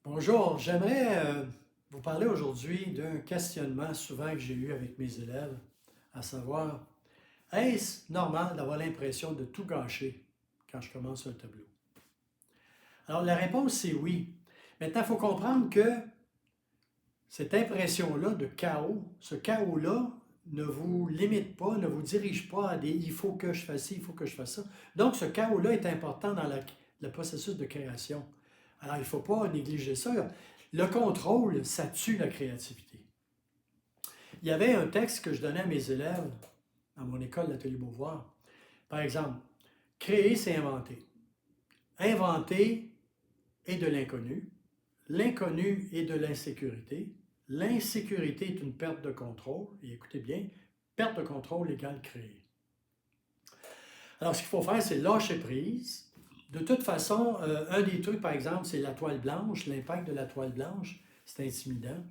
Bonjour, j'aimerais vous parler aujourd'hui d'un questionnement souvent que j'ai eu avec mes élèves, à savoir, est-ce normal d'avoir l'impression de tout gâcher quand je commence un tableau? Alors la réponse c'est oui. Maintenant, il faut comprendre que cette impression-là de chaos, ce chaos-là ne vous limite pas, ne vous dirige pas à des il faut que je fasse ci, il faut que je fasse ça. Donc ce chaos-là est important dans le processus de création. Alors il ne faut pas négliger ça. Le contrôle, ça tue la créativité. Il y avait un texte que je donnais à mes élèves dans mon école, l'Atelier Beauvoir. Par exemple, créer, c'est inventer. Inventer est de l'inconnu. L'inconnu est de l'insécurité. L'insécurité est une perte de contrôle. Et écoutez bien, perte de contrôle égale créer. Alors, ce qu'il faut faire, c'est lâcher prise. De toute façon, un des trucs, par exemple, c'est la toile blanche. L'impact de la toile blanche, c'est intimidant.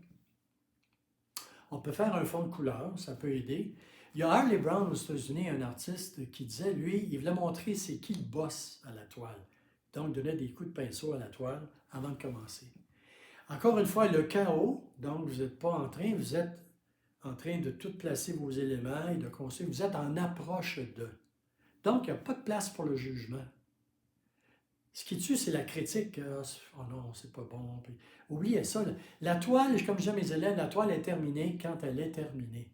On peut faire un fond de couleur, ça peut aider. Il y a Harley Brown aux États-Unis, un artiste qui disait, lui, il voulait montrer c'est qui le boss à la toile. Donc, il donnait des coups de pinceau à la toile avant de commencer. Encore une fois, le chaos, donc vous n'êtes pas en train, vous êtes en train de tout placer vos éléments et de construire, vous êtes en approche de. Donc, il n'y a pas de place pour le jugement. Ce qui tue, c'est la critique. Oh non, c'est pas bon. Puis, oubliez ça. La toile, comme je dis à mes élèves, la toile est terminée quand elle est terminée.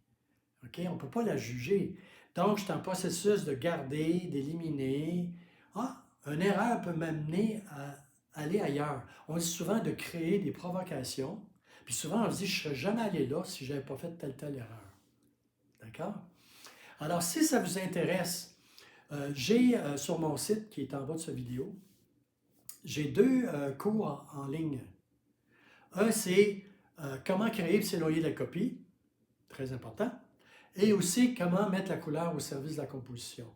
OK? On ne peut pas la juger. Donc, je suis en processus de garder, d'éliminer. Ah, une erreur peut m'amener à aller ailleurs. On dit souvent de créer des provocations. Puis souvent, on se dit, je ne serais jamais allé là si je n'avais pas fait telle erreur. D'accord? Alors, si ça vous intéresse, j'ai sur mon site qui est en bas de cette vidéo, j'ai deux cours en ligne. Un, c'est comment créer et s'éloigner de la copie, très important, et aussi comment mettre la couleur au service de la composition.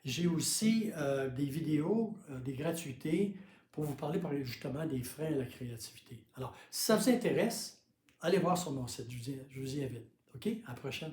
J'ai aussi des vidéos, des gratuités pour vous parler justement des freins à la créativité. Alors, si ça vous intéresse, allez voir sur mon site, je vous y invite. OK? À la prochaine.